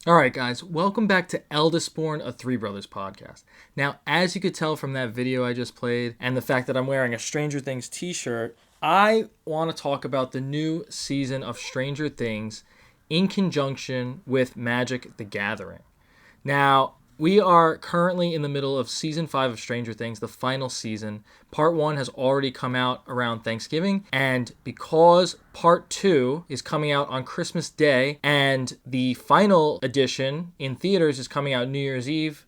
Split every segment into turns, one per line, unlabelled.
All right, guys, welcome back to Eldest, a Three Brothers podcast. Now, as you could tell from that video I just played and the fact that I'm wearing a Stranger Things t-shirt, I want to talk about the new season of Stranger Things in conjunction with Magic: The Gathering. Now, we are currently in the middle of season 5 of Stranger Things, the final season. Part 1 has already come out around Thanksgiving, and because part 2 is coming out on Christmas Day and the final edition in theaters is coming out New Year's Eve,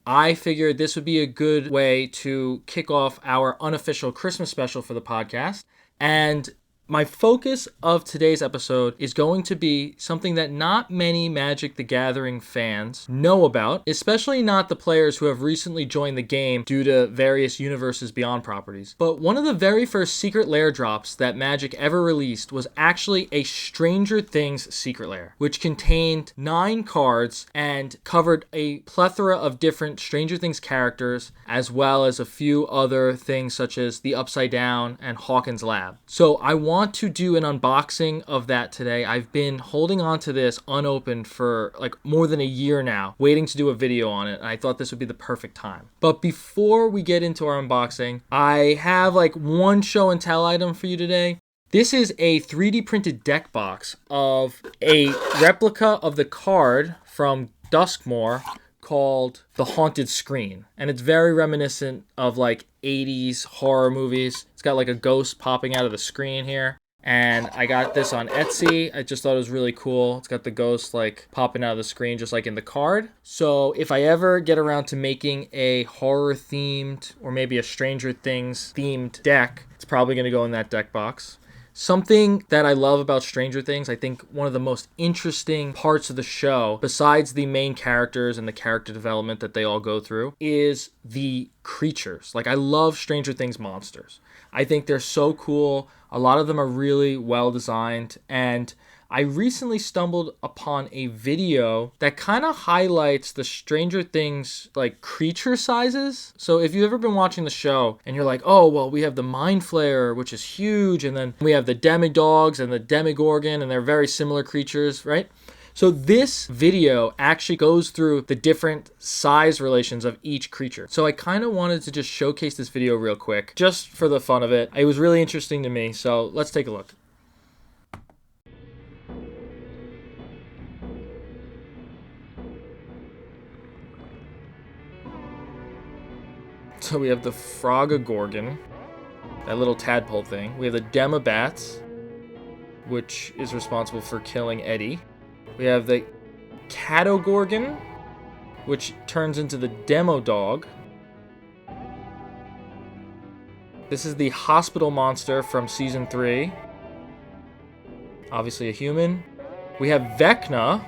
I figured this would be a good way to kick off our unofficial Christmas special for the podcast. And my focus of today's episode is going to be something that not many Magic: The Gathering fans know about, especially not the players who have recently joined the game due to various Universes Beyond properties. But one of the very first Secret Lair drops that Magic ever released was actually a Stranger Things Secret Lair, which contained 9 cards and covered a plethora of different Stranger Things characters, as well as a few other things such as the Upside Down and Hawkins Lab. So I want to do an unboxing of that today. I've been holding on to this unopened for like more than a year now, waiting to do a video on it, and I thought this would be the perfect time. But before we get into our unboxing, I have like one show and tell item for you today. This is a 3D printed deck box of a replica of the card from Duskmoor called The Haunted Screen, and it's very reminiscent of like 80s horror movies. It's got like a ghost popping out of the screen here, and I got this on Etsy. I just thought it was really cool. It's got the ghost like popping out of the screen just like in the card. So if I ever get around to making a horror themed or maybe a Stranger Things themed deck, it's probably going to go in that deck box. Something that I love about Stranger Things, I think one of the most interesting parts of the show, besides the main characters and the character development that they all go through, is the creatures. Like, I love Stranger Things monsters. I think they're so cool. A lot of them are really well designed, and I recently stumbled upon a video that kind of highlights the Stranger Things like creature sizes. So if you've ever been watching the show and you're like, oh, well, we have the Mind Flayer, which is huge, and then we have the Demodogs and the Demogorgon, and they're very similar creatures, right? So this video actually goes through the different size relations of each creature. So I kind of wanted to just showcase this video real quick, just for the fun of it. It was really interesting to me, so let's take a look. So we have the Frogagorgon, that little tadpole thing. We have the Demobats, which is responsible for killing Eddie. We have the Catogorgon, which turns into the Demodog. This is the hospital monster from season 3. Obviously a human. We have Vecna,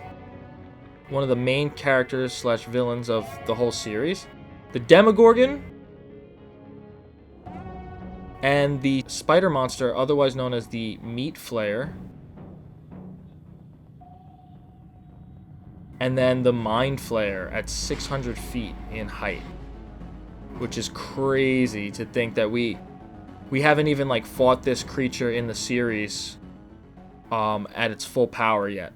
one of the main characters slash villains of the whole series. The Demogorgon, and the spider monster, otherwise known as the Meat Flayer. And then the Mind Flayer at 600 feet in height, which is crazy to think that we haven't even like fought this creature in the series at its full power yet.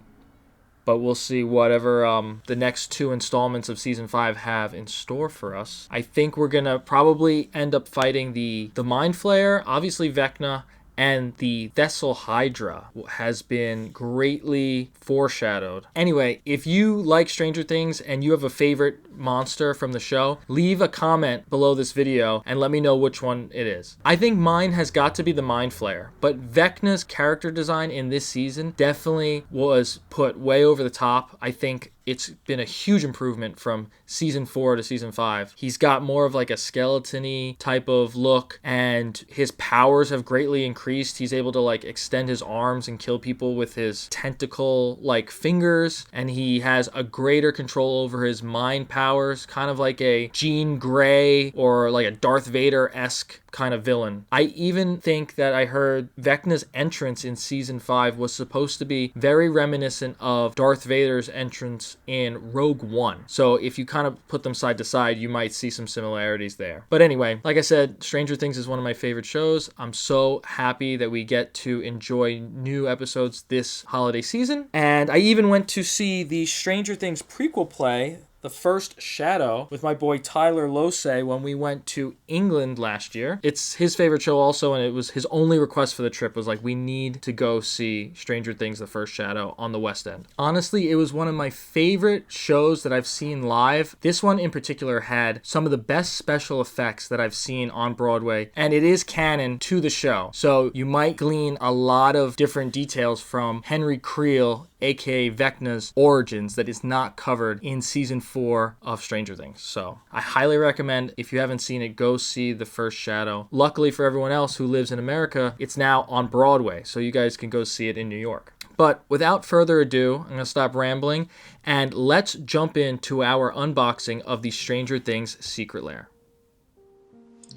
But we'll see whatever the next 2 installments of Season 5 have in store for us. I think we're going to probably end up fighting the Mind Flayer, obviously Vecna, and the Thessal Hydra has been greatly foreshadowed. Anyway, if you like Stranger Things and you have a favorite monster from the show, leave a comment below this video and let me know which one it is. I think mine has got to be the Mind Flayer, but Vecna's character design in this season definitely was put way over the top. I think it's been a huge improvement from season 4 to season 5. He's got more of like a skeleton-y type of look, and his powers have greatly increased. He's able to like extend his arms and kill people with his tentacle-like fingers, and he has a greater control over his mind powers, kind of like a Jean Grey or like a Darth Vader-esque kind of villain. I even think that I heard Vecna's entrance in season 5 was supposed to be very reminiscent of Darth Vader's entrance Hawkins in Rogue One. So if you kind of put them side to side, you might see some similarities there. But anyway, like I said, Stranger Things is one of my favorite shows. I'm so happy that we get to enjoy new episodes this holiday season. And I even went to see the Stranger Things prequel play, The First Shadow, with my boy Tyler Losey when we went to England last year. It's his favorite show also, and it was his only request for the trip was like, we need to go see Stranger Things, The First Shadow on the West End. Honestly, it was one of my favorite shows that I've seen live. This one in particular had some of the best special effects that I've seen on Broadway, and it is canon to the show. So you might glean a lot of different details from Henry Creel, aka Vecna's origins, that is not covered in season 4 of Stranger Things. So I highly recommend, if you haven't seen it, go see The First Shadow. Luckily for everyone else who lives in America, it's now on Broadway, so you guys can go see it in New York. But without further ado, I'm going to stop rambling and let's jump into our unboxing of the Stranger Things Secret Lair.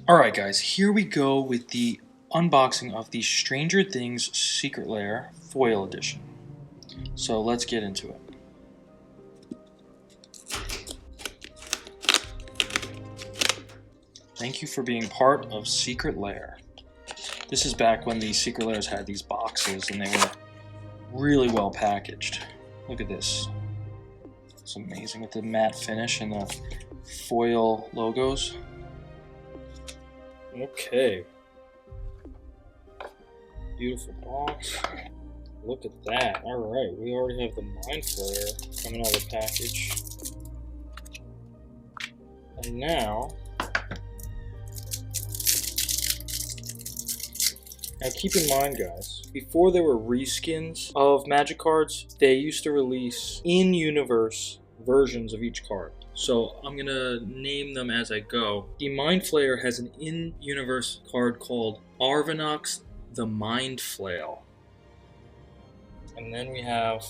Alright guys, here we go with the unboxing of the Stranger Things Secret Lair Foil Edition. So let's get into it. Thank you for being part of Secret Lair. This is back when the Secret Lairs had these boxes and they were really well packaged. Look at this. It's amazing with the matte finish and the foil logos. Okay. Beautiful box. Look at that. Alright, we already have the Mind Flayer coming out of the package. And now keep in mind guys, before there were reskins of Magic cards, they used to release in-universe versions of each card. So I'm going to name them as I go. The Mind Flayer has an in-universe card called Arvinox the Mind Flail. And then we have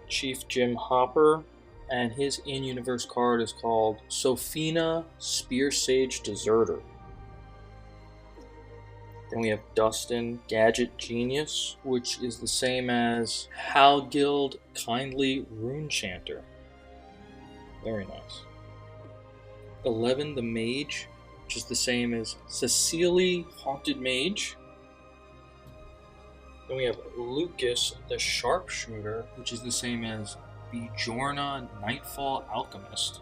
Chief Jim Hopper, and his in-universe card is called Sophina Spear Sage Deserter. Then we have Dustin Gadget Genius, which is the same as Halgild Kindly Rune Chanter. Very nice. 11 the Mage, which is the same as Cecily Haunted Mage. Then we have Lucas the Sharpshooter, which is the same as Bjorna Nightfall Alchemist.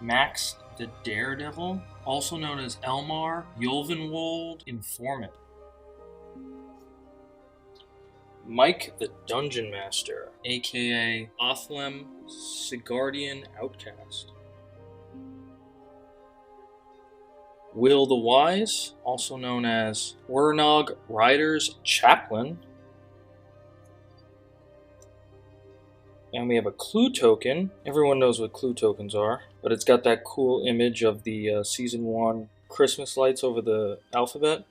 Max the Daredevil, also known as Elmar Yulvenwold Informant. Mike the Dungeon Master, aka Othlem Sigardian Outcast. Will the Wise, also known as Wernog Rider's Chaplain. And we have a clue token. Everyone knows what clue tokens are, but it's got that cool image of the Season 1 Christmas lights over the alphabet.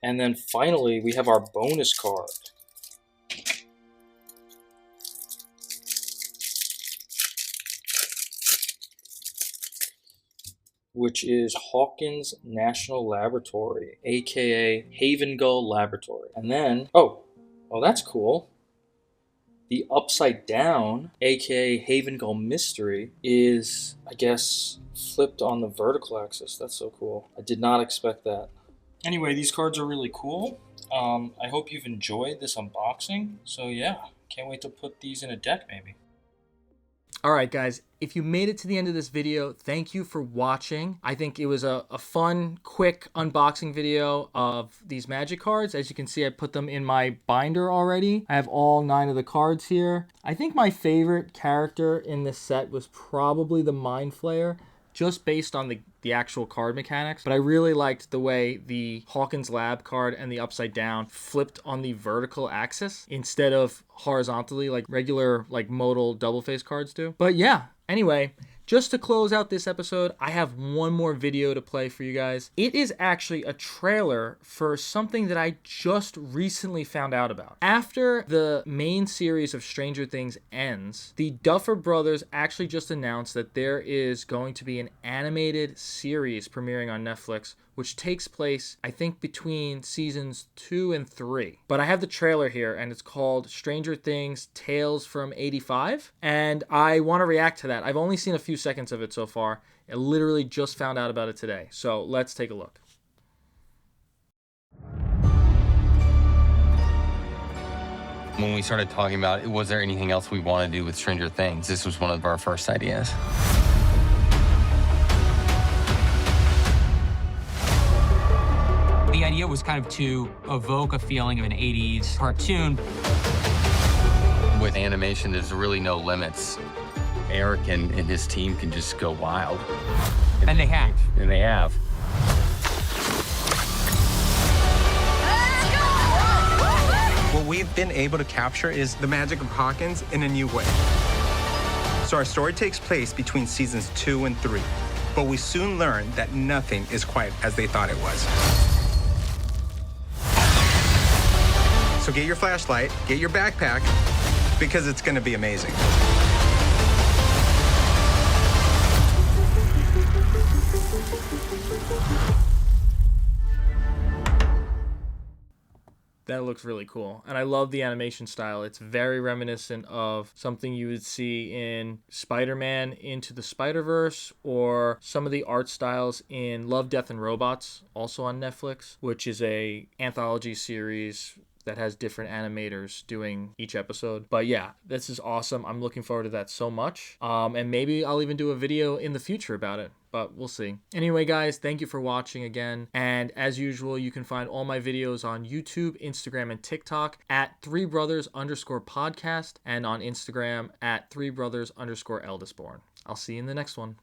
And then finally, we have our bonus card. Which is Hawkins National Laboratory, aka Haven Gull Laboratory. And then, oh, that's cool. The upside down, aka Haven Gull Mystery, is, I guess, flipped on the vertical axis. That's so cool. I did not expect that. Anyway, these cards are really cool. I hope you've enjoyed this unboxing. So yeah, can't wait to put these in a deck maybe. Alright guys, if you made it to the end of this video, thank you for watching. I think it was a fun, quick unboxing video of these Magic cards. As you can see, I put them in my binder already. I have all 9 of the cards here. I think my favorite character in this set was probably the Mind Flayer, just based on the actual card mechanics. But I really liked the way the Hawkins Lab card and the upside down flipped on the vertical axis instead of horizontally like regular like modal double face cards do. But yeah, anyway, just to close out this episode, I have one more video to play for you guys. It is actually a trailer for something that I just recently found out about. After the main series of Stranger Things ends, the Duffer Brothers actually just announced that there is going to be an animated series premiering on Netflix which takes place, I think, between seasons 2 and 3. But I have the trailer here, and it's called Stranger Things Tales from 85, and I want to react to that. I've only seen a few seconds of it so far. I literally just found out about it today, so let's take a look.
When we started talking about, was there anything else we want to do with Stranger Things, this was one of our first ideas.
The idea was kind of to evoke a feeling of an 80s cartoon.
With animation, there's really no limits. Eric and his team can just go wild.
And they have.
And they have.
What we've been able to capture is the magic of Hawkins in a new way. So our story takes place between seasons 2 and 3, but we soon learn that nothing is quite as they thought it was. So get your flashlight, get your backpack, because it's gonna be amazing.
That looks really cool. And I love the animation style. It's very reminiscent of something you would see in Spider-Man Into the Spider-Verse, or some of the art styles in Love, Death, and Robots, also on Netflix, which is a anthology series that has different animators doing each episode. But yeah, this is awesome. I'm looking forward to that so much. And maybe I'll even do a video in the future about it, but we'll see. Anyway, guys, thank you for watching again. And as usual, you can find all my videos on YouTube, Instagram, and TikTok at 3brothers_podcast, and on Instagram at 3brothers_eldestborn. I'll see you in the next one.